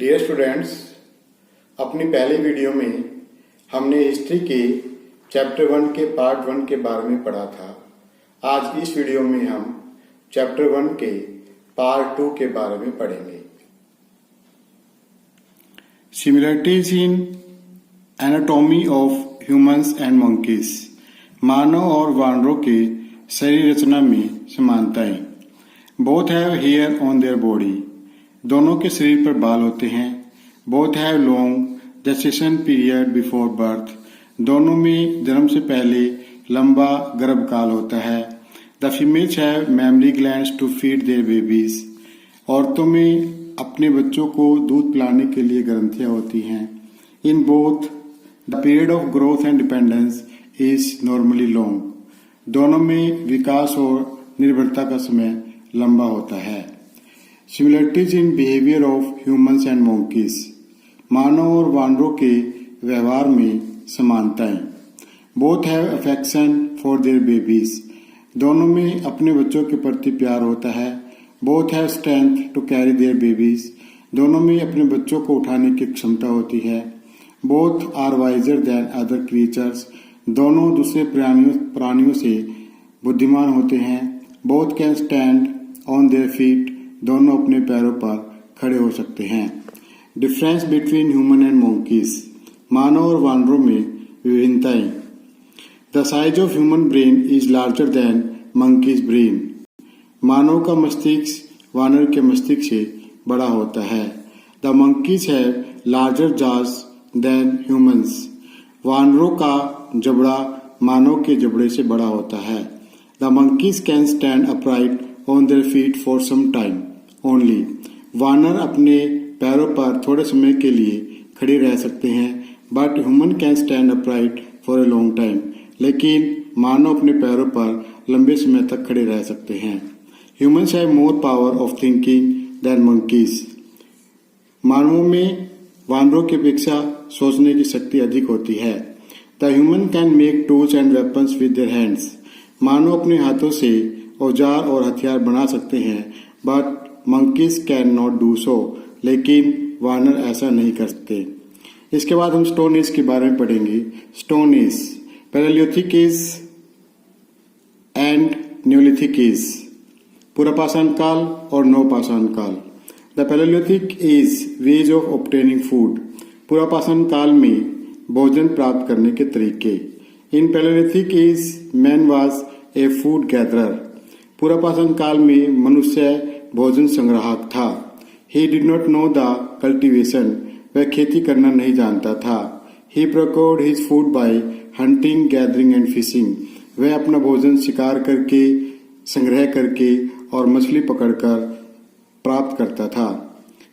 Dear students, अपनी पहली video में हमने हिस्ट्री के चैप्टर 1 के पार्ट 1 के बारे में पढ़ा था। आज इस वीडियो में हम चैप्टर 1 के पार्ट 2 के बारे में पढ़ेंगे। Similarities in anatomy of humans and monkeys. मानव और वानरों के शरीर रचना में समानताएं। Both have hair on their body. दोनों के शरीर पर बाल होते हैं। Both have long gestation period before birth. दोनों में जन्म से पहले लंबा गर्भकाल होता है। The females have mammary glands to feed their babies. औरतों में अपने बच्चों को दूध पिलाने के लिए ग्रंथियां होती हैं। In both the period of growth and dependence is normally long. दोनों में विकास और निर्भरता का समय लंबा होता है। Similarities in behaviour of humans and monkeys. मानव और वानरों के व्यवहार में समानताएं। Both have affection for their babies. दोनों में अपने बच्चों के प्रति प्यार होता है। Both have strength to carry their babies. दोनों में अपने बच्चों को उठाने की क्षमता होती है। Both are wiser than other creatures. दोनों दूसरे प्राणियों से बुद्धिमान होते हैं। Both can stand on their feet. दोनों अपने पैरों पर खड़े हो सकते हैं। Difference between human and monkeys. मानव और वानरों में विभिन्नताएं। The size of human brain is larger than monkeys brain. मानव का मस्तिष्क वानर के मस्तिष्क से बड़ा होता है। The monkeys have larger jaws than humans. वानरों का जबड़ा मानव के जबड़े से बड़ा होता है। The monkeys can stand upright on their feet for some time only. वानर अपने पैरों पर थोड़े समय के लिए खड़े रह सकते हैं। But human can stand upright for a long time. लेकिन मानव अपने पैरों पर लंबे समय तक खड़े रह सकते हैं। Humans have more power of thinking than monkeys. मानवों में वानरों की अपेक्षा सोचने की शक्ति अधिक होती है। The human can make tools and weapons with their hands. मानव अपने हाथों से औजार और हथियार बना सकते हैं। But monkeys can not do so. लेकिन वानर ऐसा नहीं कर सकते। इसके बाद हम स्टोन एज के बारे में पढ़ेंगे। Stone age, paleolithic age and neolithic age. पुरापाषाण काल और नवपाषाण काल। The paleolithic age ways of obtaining food. पुरापाषाण काल में भोजन प्राप्त करने के तरीके। In paleolithic age man was a food gatherer. पुरापाषाण काल में मनुष्य भोजन संग्राहक था। He did not know the cultivation. वह खेती करना नहीं जानता था। He procured his food by hunting, gathering and fishing. वह अपना भोजन शिकार करके, संग्रह करके और मछली पकड़कर प्राप्त करता था।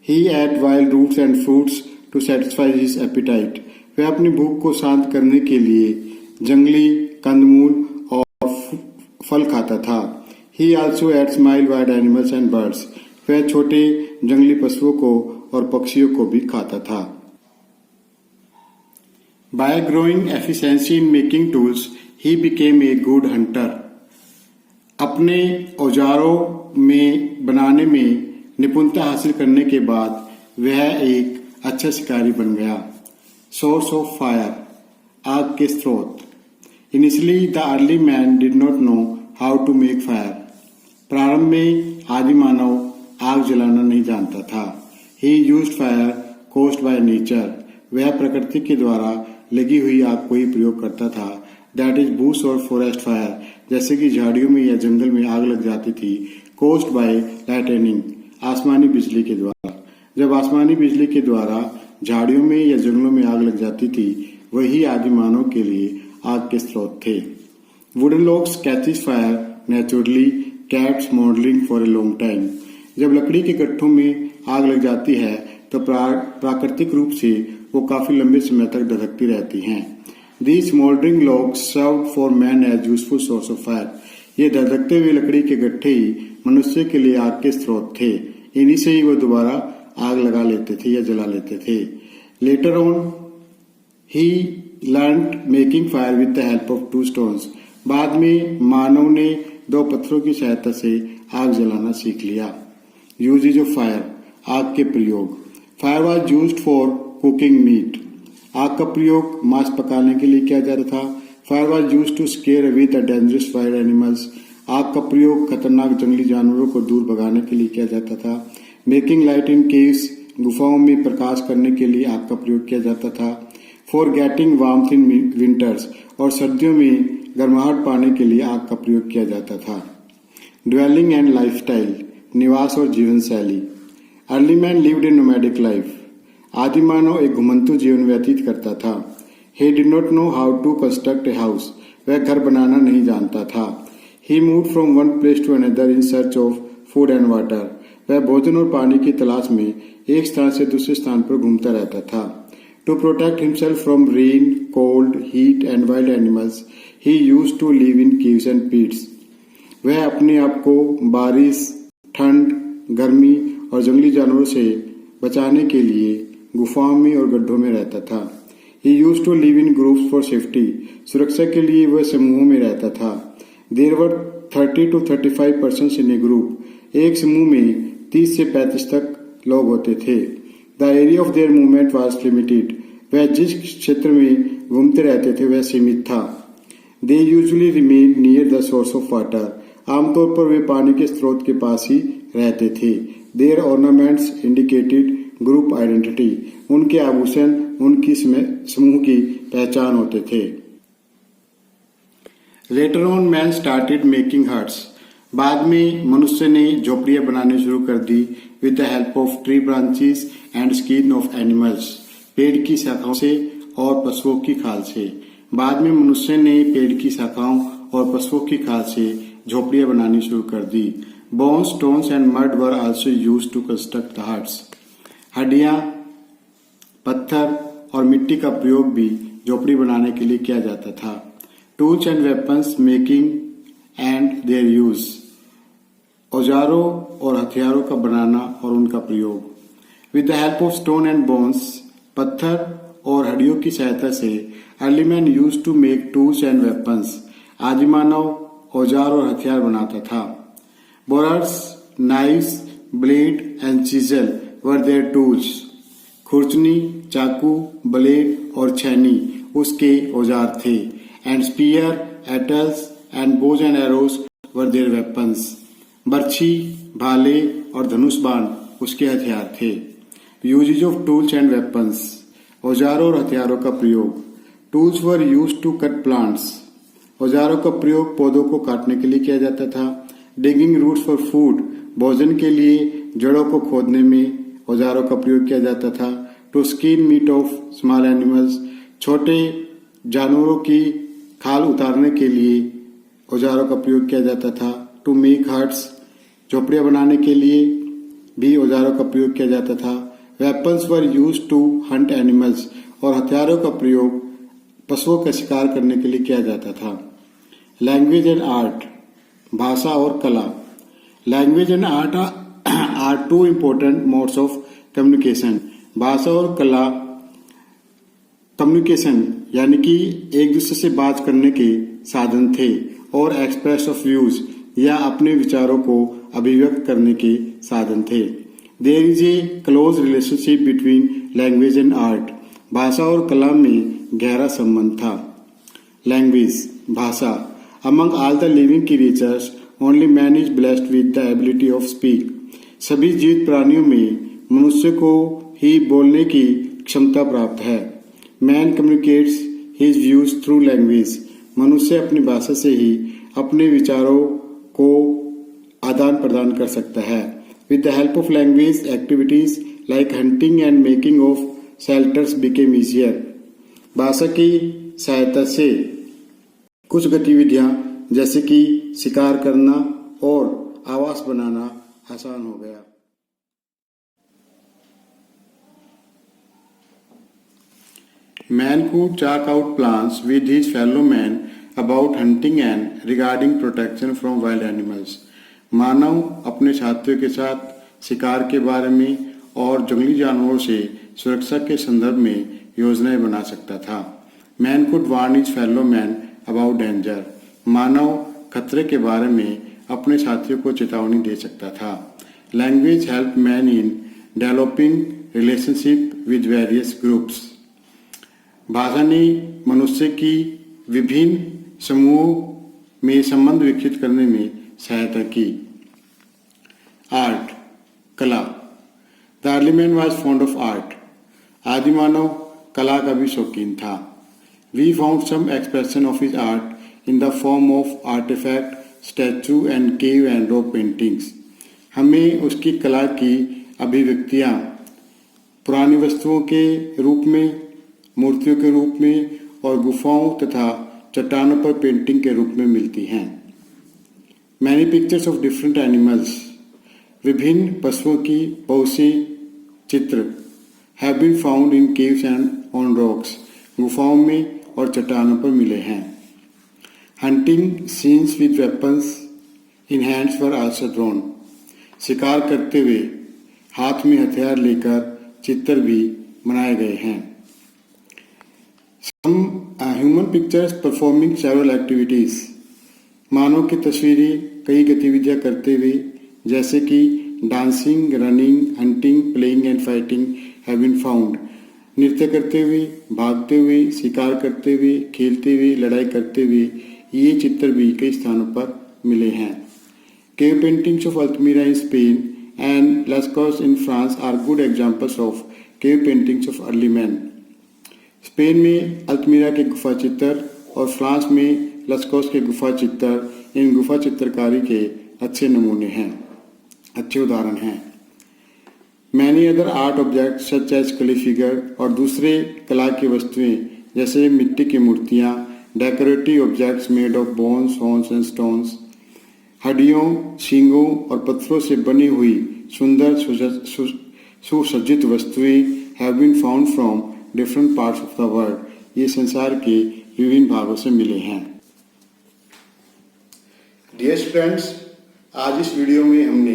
He ate wild roots and fruits to satisfy his appetite. वह अपनी भूख को शांत करने के लिए जंगली कंदमूल और फल खाता था। He also ate small wild animals and birds. वह छोटे जंगली पशुओं को और पक्षियों को भी खाता था। By growing efficiency in making tools, he became a good hunter. अपने औजारों में बनाने में निपुणता हासिल करने के बाद वह एक अच्छा शिकारी बन गया। Source of fire, आग के स्रोत। Initially, the early man did not know how to make fire. प्रारंभ में आदि मानव आग जलाना नहीं जानता था। He used fire caused by nature. वह प्रकृति के द्वारा लगी हुई आग को ही प्रयोग करता था। That is bush और forest fire, जैसे कि झाड़ियों में या जंगल में आग लग जाती थी। Caused by lightning, आसमानी बिजली के द्वारा। जब आसमानी बिजली के द्वारा झाड़ियों में या जंगलों में आग लग जाती थी, वही आदि मानव के लिए आग के स्रोत थे। Wooden logs catches fire naturally, kept smoldering for a long time. जब लकड़ी के गट्ठों में आग लग जाती है तो प्राकृतिक रूप से वो काफी लंबे समय तक धधकती रहती हैं। These smoldering logs served for man as useful source of fire. ये धधकते हुए लकड़ी के गट्ठे ही मनुष्य के लिए आग के स्रोत थे। इन्हीं से ही वो दोबारा आग लगा लेते थे या जला लेते थे। Later on, he learned making fire with the help of 2 stones. बाद में मानव ने 2 पत्थरों की सहायता से आग जलाना सीख लिया। यूजेज ऑफ फायर, आग के प्रयोग। Fire was used for cooking meat. आग का प्रयोग मांस पकाने के लिए किया जाता था। Fire was used to scare away the dangerous wild animals. आग का प्रयोग खतरनाक जंगली जानवरों को दूर भगाने के लिए किया जाता था। मेकिंग लाइट इन केव्स, गुफाओं में प्रकाश करने के लिए आग का प्रयोग किया जाता था। For getting warmth in winters, और सर्दियों में गर्माहट पाने के लिए आग का प्रयोग किया जाता था। ड्वेलिंग एंड लाइफस्टाइल, निवास और जीवन शैली। Early man lived in nomadic life. आदि मानव एक घुमंतु जीवन व्यतीत करता था। He did not know how to construct a house, वह घर बनाना नहीं जानता था। He moved from one place to another in search of food and water, वह भोजन और पानी की तलाश में एक स्थान से दूसरे स्थान पर घूमता रहता था। To protect himself from rain, cold, heat and wild animals, he used to live in caves and pits, वह अपने आप को बारिश, ठंड, गर्मी और जंगली जानवरों से बचाने के लिए गुफाओं में और गड्ढों में रहता था। He used to live in groups for safety, सुरक्षा के लिए वह समूहों में रहता था। There were 30 to 35 persons in a group, एक समूह में 30 से 35 तक लोग होते थे। The area of their movement was limited, वह जिस क्षेत्र में घूमते रहते थे वह सीमित था। They usually remained near the source of water, आमतौर पर वे पानी के स्रोत के पास ही रहते थे। Their ornaments indicated group identity, उनके आभूषण उनकी समूह की पहचान होते थे। Later on man started making huts, बाद में मनुष्य ने झोपड़ियां बनानी शुरू कर दी with the help of tree branches and skin of animals, पेड़ की शाखाओं से और पशुओं की खाल से। बाद में मनुष्य ने पेड़ की शाखाओं और पशुओं की खाल से झोपड़ियां बनानी शुरू कर दी। Bones, stones and mud were also used to construct the huts. हड्डियां, पत्थर और मिट्टी का प्रयोग भी झोपड़ी बनाने के लिए किया जाता था। Tools and weapons making and their use, औजारों और हथियारों का बनाना और उनका प्रयोग। With the help of stone and bones, पत्थर और हड्डियों की सहायता से early man used to make tools and weapons, आदि मानव औजार और हथियार बनाता था। Boards, knives, blade and chisel were their tools. खुरचनी, चाकू, ब्लेड और छैनी उसके औजार थे। And spear, attles and bows and arrows were their weapons. बर्छी, भाले और धनुष बाण उसके हथियार थे। Usage of tools and weapons, औजारों और हथियारों का प्रयोग। Tools were used to cut plants, औजारों का प्रयोग पौधों को काटने के लिए किया जाता था। डिगिंग रूट्स फॉर फूड, भोजन के लिए जड़ों को खोदने में औजारों का प्रयोग किया जाता था। To skin meat of small animals, छोटे जानवरों की खाल उतारने के लिए औजारों का प्रयोग किया जाता था। टू मेक हट्स, झोपड़ियां बनाने के लिए भी औजारों का प्रयोग किया जाता था। Weapons were used to hunt animals, और हथियारों का प्रयोग पशुओं का शिकार करने के लिए किया जाता था। लैंग्वेज एंड आर्ट, भाषा और कला। Language and art are two important modes of communication, भाषा और कला कम्युनिकेशन यानी कि एक दूसरे से बात करने के साधन थे, और एक्सप्रेस ऑफ व्यूज या अपने विचारों को अभिव्यक्त करने के साधन थे। There is a close relationship between language and art, भाषा और कला में गहरा संबंध था। लैंग्वेज, भाषा। Among all the living creatures only man is blessed with the ability of speak, सभी जीवित प्राणियों में मनुष्य को ही बोलने की क्षमता प्राप्त है। Man communicates his views through language, मनुष्य अपनी भाषा से ही अपने विचारों को आदान प्रदान कर सकता है। With the help of language activities like hunting and making of shelters became easier, भाषा की सहायता से कुछ गतिविधियां जैसे कि शिकार करना और आवास बनाना आसान हो गया। Man could chalk out plans with his fellow man about hunting and regarding protection from wild animals. मानव अपने साथियों के साथ शिकार के बारे में और जंगली जानवरों से सुरक्षा के संदर्भ में योजनाएं बना सकता था। Man could warn his fellow man about danger, मानव खतरे के बारे में अपने साथियों को चेतावनी दे सकता था। Language help man in developing relationship with various groups. भाषा ने मनुष्य की विभिन्न समूहों में संबंध विकसित करने में सहायता की. आर्ट, कला. The early man was fond of art. आदिमानव कला का भी शौकीन था. We found some expression of his art in the form of artifact, statue and cave and rock paintings. हमें उसकी कला की अभिव्यक्तियाँ पुरानी वस्तुओं के रूप में, मूर्तियों के रूप में और गुफाओं तथा चट्टानों पर पेंटिंग के रूप में मिलती हैं. Many pictures of different animals. विभिन्न पशुओं की बहुत सी चित्र have been found in caves and on rocks. गुफाओं में और चट्टानों पर मिले हैं. Hunting scenes with weapons in hands were also drawn. शिकार करते हुए हाथ में हथियार लेकर चित्र भी बनाए गए हैं. Some human pictures performing several activities. मानव की तस्वीरें कई गतिविधियां करते हुए जैसे कि dancing, running, hunting, playing and fighting have been found. नृत्य करते हुए, भागते हुए, शिकार करते हुए, खेलते हुए, लड़ाई करते हुए ये चित्र भी कई स्थानों पर मिले हैं. Cave paintings of Altamira in Spain and Lascaux in France are good examples of cave paintings of early men. Spain में अल्तमीरा के गुफा चित्र और फ्रांस में लस्कोस के गुफा चित्र इन गुफा चित्रकारी के अच्छे नमूने हैं, अच्छे उदाहरण हैं. Many other art object such as clay figure और दूसरे कला की वस्तुएं जैसे मिट्टी की मूर्तियाँ, decorative objects made of bones, horns and stones. हड्डियों, सींगों और पत्थरों से बनी हुई सुंदर सुसज्जित वस्तुएं have been found from different parts of the world. ये संसार के विभिन्न भागों से मिले हैं. डियर फ्रेंड्स, आज इस वीडियो में हमने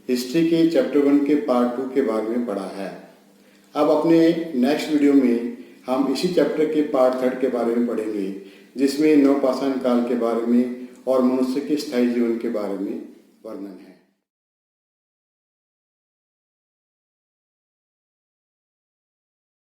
हिस्ट्री के चैप्टर 1 के पार्ट 2 के बारे में पढ़ा है. अब अपने नेक्स्ट वीडियो में हम इसी चैप्टर के पार्ट 3 के बारे में पढ़ेंगे, जिसमें नवपाषाण काल के बारे में और मनुष्य के स्थायी जीवन के बारे में वर्णन है.